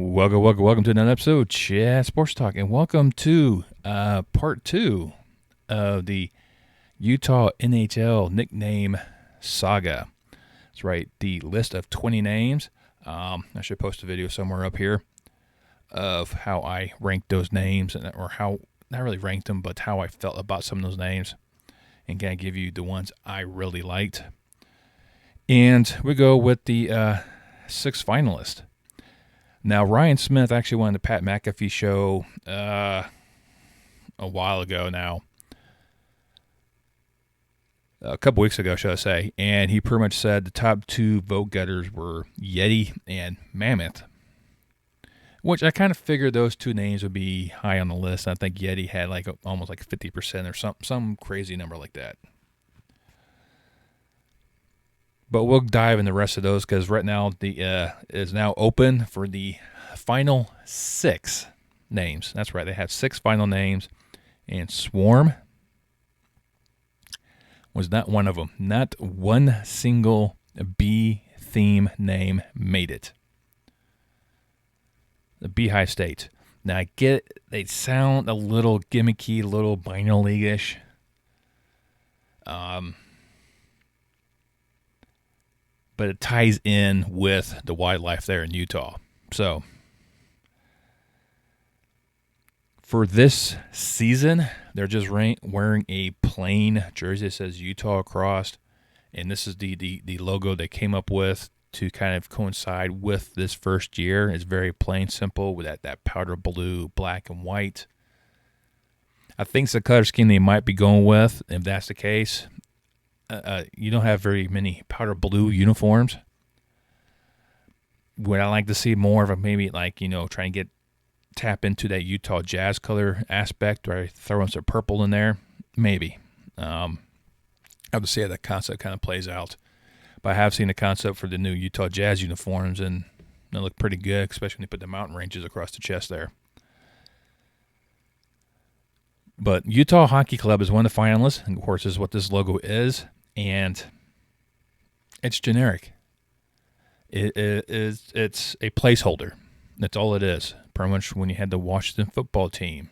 Welcome to another episode of Chat Sports Talk, and welcome to part two of the Utah NHL nickname saga. That's right, the list of 20 names. I should post a video somewhere up here of how I ranked those names, or how, not really ranked them, but how I felt about some of those names, and kind of give you the ones I really liked. And we go with the sixth finalist. Now, Ryan Smith actually went on the Pat McAfee show a while ago now. A couple weeks ago, should I say. And he pretty much said the top two vote getters were Yeti and Mammoth. Which I kind of figured those two names would be high on the list. I think Yeti had almost 50% or some crazy number like that. But we'll dive in the rest of those because right now the is now open for the final six names. That's right, they have six final names, and Swarm was not one of them. Not one single bee theme name made it. The Beehive State. Now I get it, they sound a little gimmicky, a little minor league-ish. But it ties in with the wildlife there in Utah. So, for this season, they're just wearing a plain jersey that says Utah across, and this is the logo they came up with to kind of coincide with this first year. It's very plain, simple, with that powder blue, black, and white. I think it's the color scheme they might be going with. If that's the case, you don't have very many powder blue uniforms. Would I like to see more of a maybe trying to tap into that Utah Jazz color aspect, or throw in some purple in there? Maybe. I have to see how that concept kind of plays out. But I have seen the concept for the new Utah Jazz uniforms, and they look pretty good, especially when they put the mountain ranges across the chest there. But Utah Hockey Club is one of the finalists, and of course, this is what this logo is. And it's generic. It's a placeholder. That's all it is. Pretty much when you had the Washington football team,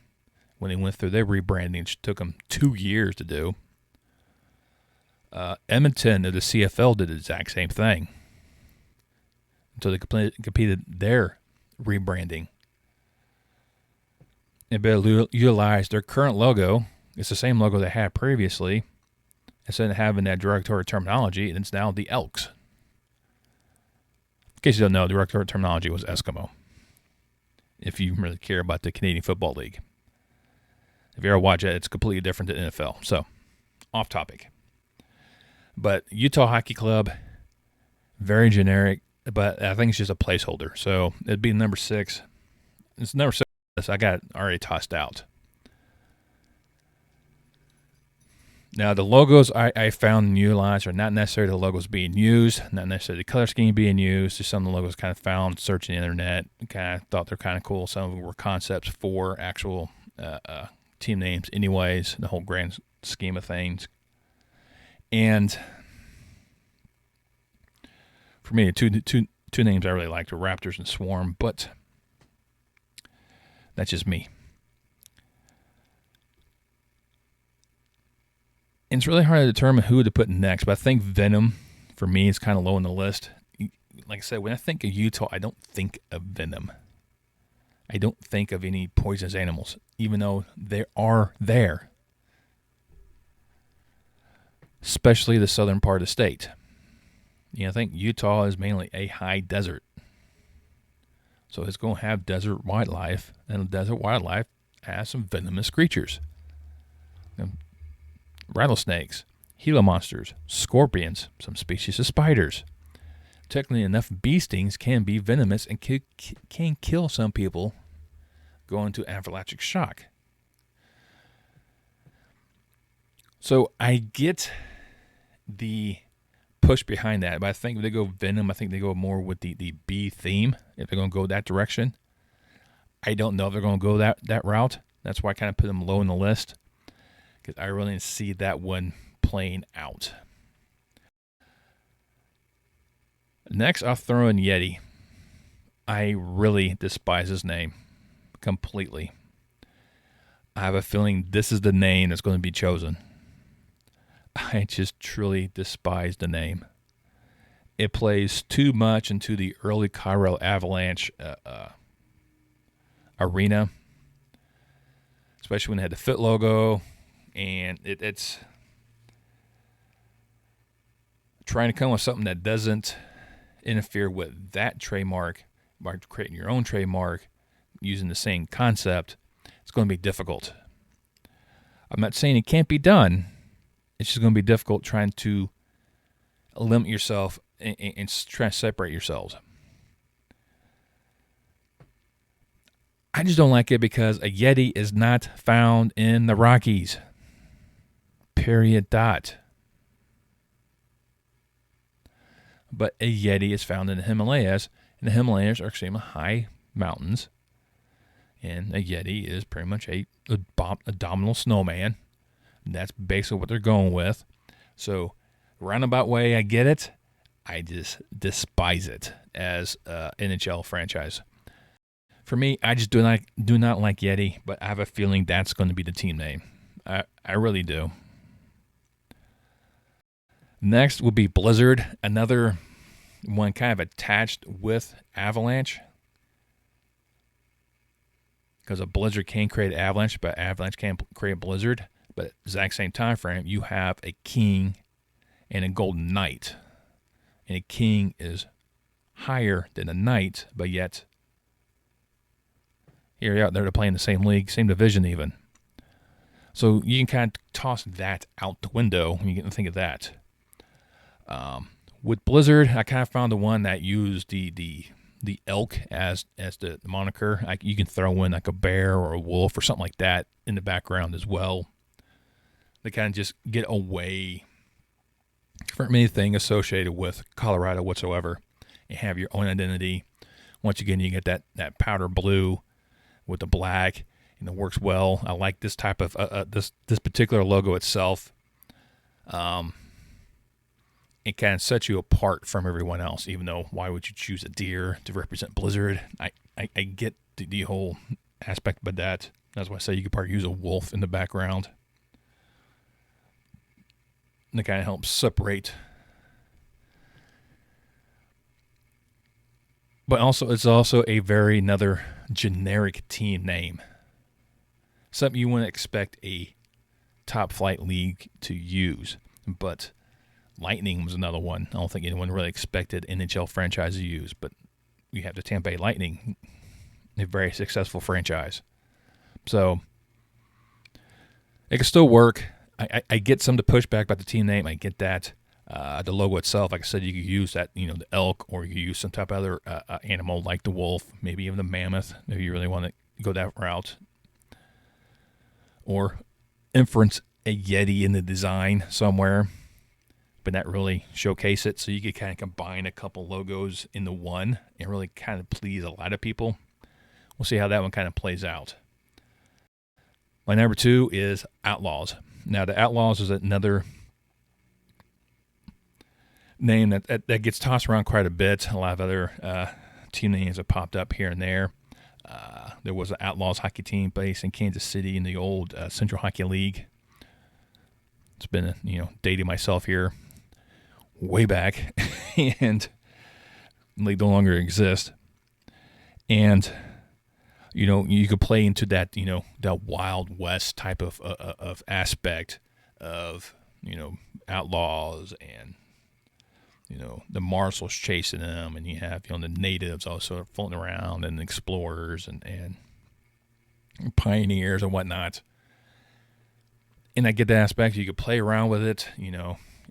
when they went through their rebranding, it took them 2 years to do. Edmonton of the CFL did the exact same thing. Until they completed their rebranding. They better utilize their current logo. It's the same logo they had previously. Instead of having that derogatory terminology, it's now the Elks. In case you don't know, the derogatory terminology was Eskimo. If you really care about the Canadian Football League. If you ever watch it, it's completely different than NFL. So, off topic. But Utah Hockey Club, very generic, but I think it's just a placeholder. So, it'd be number 6. It's number 6. I got it already tossed out. Now, the logos I found and utilized are not necessarily the logos being used, not necessarily the color scheme being used. Just some of the logos kind of found searching the internet, kind of thought they're kind of cool. Some of them were concepts for actual team names anyways, the whole grand scheme of things. And for me, two names I really liked were Raptors and Swarm, but that's just me. And it's really hard to determine who to put next, but I think Venom, for me, is kind of low on the list. Like I said, when I think of Utah, I don't think of Venom. I don't think of any poisonous animals, even though they are there. Especially the southern part of the state. I think Utah is mainly a high desert. So it's going to have desert wildlife, and desert wildlife has some venomous creatures. Rattlesnakes, Gila monsters, scorpions, some species of spiders. Technically enough, bee stings can be venomous and can kill some people, going into anaphylactic shock. So I get the push behind that, but I think if they go Venom, I think they go more with the bee theme, if they're going to go that direction. I don't know if they're going to go that route. That's why I kind of put them low on the list. Because I really didn't see that one playing out. Next, I'll throw in Yeti. I really despise his name completely. I have a feeling this is the name that's going to be chosen. I just truly despise the name. It plays too much into the early Colorado Avalanche arena, especially when they had the Fit logo, and it's trying to come with something that doesn't interfere with that trademark by creating your own trademark using the same concept. It's going to be difficult. I'm not saying it can't be done. It's just going to be difficult trying to limit yourself and try to separate yourselves. I just don't like it because a Yeti is not found in the Rockies. Period. Dot. But a Yeti is found in the Himalayas, and the Himalayas are extremely high mountains. And a Yeti is pretty much a abdominal snowman. And that's basically what they're going with. So, roundabout way, I get it. I just despise it as an NHL franchise. For me, I just do not like Yeti, but I have a feeling that's going to be the team name. I really do. Next would be Blizzard, another one kind of attached with Avalanche. Because a Blizzard can create Avalanche, but Avalanche can't create Blizzard. But at the exact same time frame, you have a King and a Golden Knight. And a King is higher than a Knight, but yet here they are, they're playing the same league, same division even. So you can kind of toss that out the window when you get to think of that. With Blizzard, I kind of found the one that used the elk as the moniker. You can throw in like a bear or a wolf or something like that in the background as well. They kind of just get away from anything associated with Colorado whatsoever and have your own identity. Once again, you get that powder blue with the black, and it works well. I like this type of this particular logo itself. It kind of sets you apart from everyone else, even though why would you choose a deer to represent Blizzard? I get the whole aspect of that. That's why I say you could probably use a wolf in the background. And it kind of helps separate. But also, it's also another generic team name. Something you wouldn't expect a top flight league to use. But Lightning was another one. I don't think anyone really expected NHL franchise to use, but you have the Tampa Bay Lightning, a very successful franchise. So it can still work. I get some of the pushback about the team name. I get that. The logo itself, like I said, you could use that, the elk, or you could use some type of other animal like the wolf, maybe even the mammoth, if you really want to go that route. Or inference a Yeti in the design somewhere, but not really showcase it. So you could kind of combine a couple logos into one and really kind of please a lot of people. We'll see how that one kind of plays out. My number 2 is Outlaws. Now, the Outlaws is another name that gets tossed around quite a bit. A lot of other team names have popped up here and there. There was an Outlaws hockey team based in Kansas City in the old Central Hockey League. It's been, dating myself here way back, and the league no longer exists. And you could play into that, that Wild West type of aspect of, outlaws and, the marshals chasing them, and you have, the natives also floating around, and explorers and pioneers and whatnot. And I get that aspect. You could play around with it,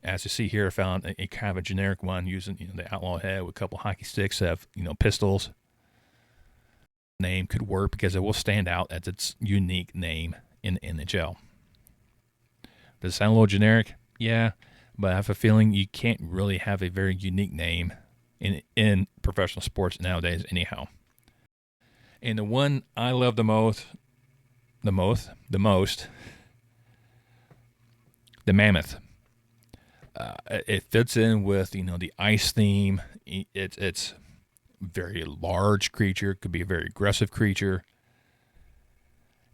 as you see here. I found a kind of a generic one using, the outlaw head with a couple hockey sticks that have, pistols. Name could work because it will stand out as its unique name in the NHL. Does it sound a little generic? Yeah, but I have a feeling you can't really have a very unique name in professional sports nowadays anyhow. And the one I love the most, the Mammoth. It fits in with, the ice theme. It's very large creature, could be a very aggressive creature.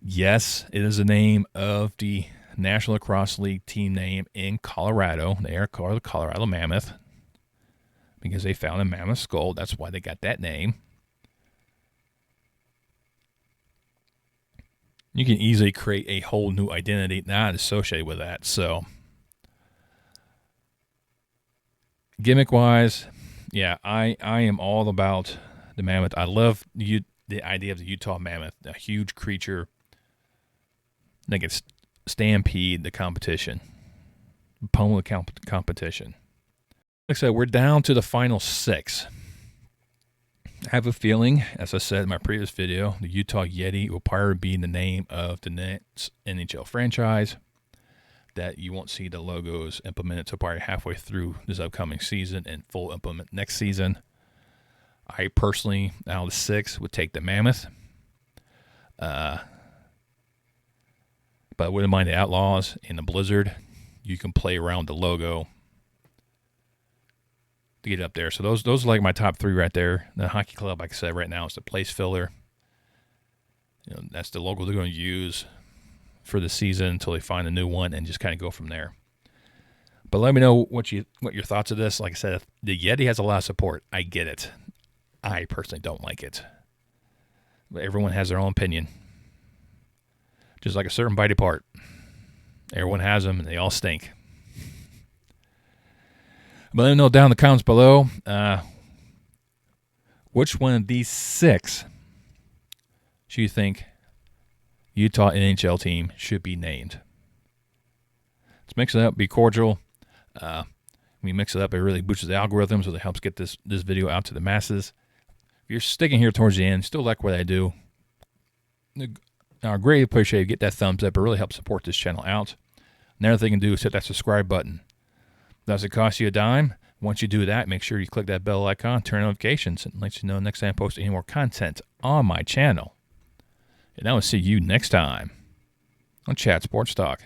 Yes, it is the name of the National Lacrosse League team name in Colorado. They are called the Colorado Mammoth because they found a mammoth skull. That's why they got that name. You can easily create a whole new identity not associated with that. So, gimmick-wise, yeah, I am all about the mammoth. I love the idea of the Utah Mammoth, a huge creature that can stampede the competition, pummel the competition. Like I said, we're down to the final 6. I have a feeling, as I said in my previous video, the Utah Yeti will probably be the name of the next NHL franchise, that you won't see the logos implemented until probably halfway through this upcoming season and full implement next season. I personally, out of the 6, would take the Mammoth. But I wouldn't mind the Outlaws and the Blizzard. You can play around the logo to get up there. So those are like my top 3 right there. The hockey club, like I said, right now is the place filler. That's the logo they're going to use for the season until they find a new one and just kind of go from there. But let me know what your thoughts of this. Like I said, the Yeti has a lot of support. I get it. I personally don't like it. But everyone has their own opinion. Just like a certain body part. Everyone has them and they all stink. But let me know down in the comments below which one of these 6 do you think Utah NHL team should be named. Let's mix it up, be cordial. We mix it up, it really boosts the algorithm, so it helps get this video out to the masses. If you're sticking here towards the end, still like what I do, I greatly appreciate it. Get that thumbs up. It really helps support this channel out. Another thing you can do is hit that subscribe button. Does it cost you a dime? Once you do that, make sure you click that bell icon, turn notifications, and let you know next time I post any more content on my channel. And I will see you next time on Chat Sports Talk.